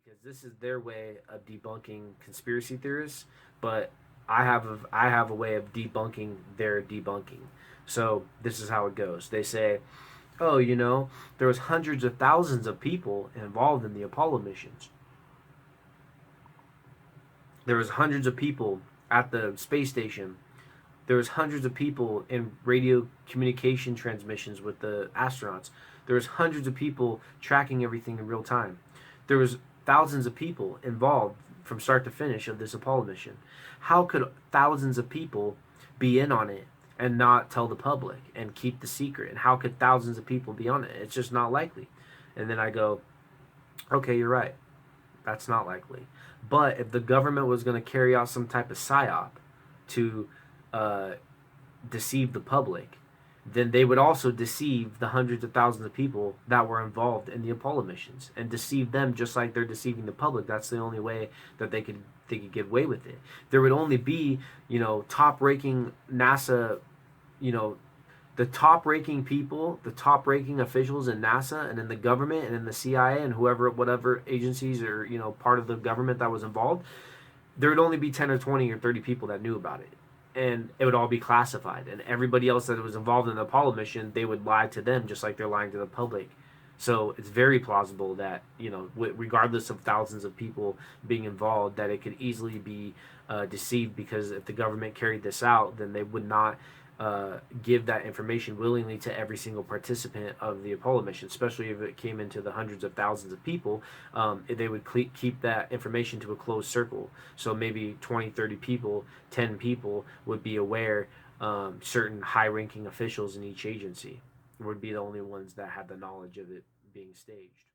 because this is their way of debunking conspiracy theorists, but I have a way of debunking their debunking. So this is how it goes. They say, "Oh, there was hundreds of thousands of people involved in the Apollo missions. There was hundreds of people at the space station. There was hundreds of people in radio communication transmissions with the astronauts. There was hundreds of people tracking everything in real time. There was thousands of people involved from start to finish of this Apollo mission. How could thousands of people be in on it and not tell the public and keep the secret? And how could thousands of people be on it? It's just not likely." And then I go, "Okay, you're right. That's not likely. But if the government was going to carry out some type of psyop to uh, deceive the public, then they would also deceive the hundreds of thousands of people that were involved in the Apollo missions and deceive them just like they're deceiving the public. That's the only way that they could get away with it. There would only be, top ranking NASA, you know, the top ranking people, the top ranking officials in NASA and in the government and in the CIA and whoever, whatever agencies or, part of the government that was involved, there would only be 10 or 20 or 30 people that knew about it. And it would all be classified. And everybody else that was involved in the Apollo mission, they would lie to them just like they're lying to the public. So it's very plausible that, regardless of thousands of people being involved, that it could easily be deceived, because if the government carried this out, then they would not give that information willingly to every single participant of the Apollo mission, especially if it came into the hundreds of thousands of people. They would keep that information to a closed circle. So maybe 20, 30 people, 10 people would be aware. Certain high ranking officials in each agency would be the only ones that had the knowledge of it being staged.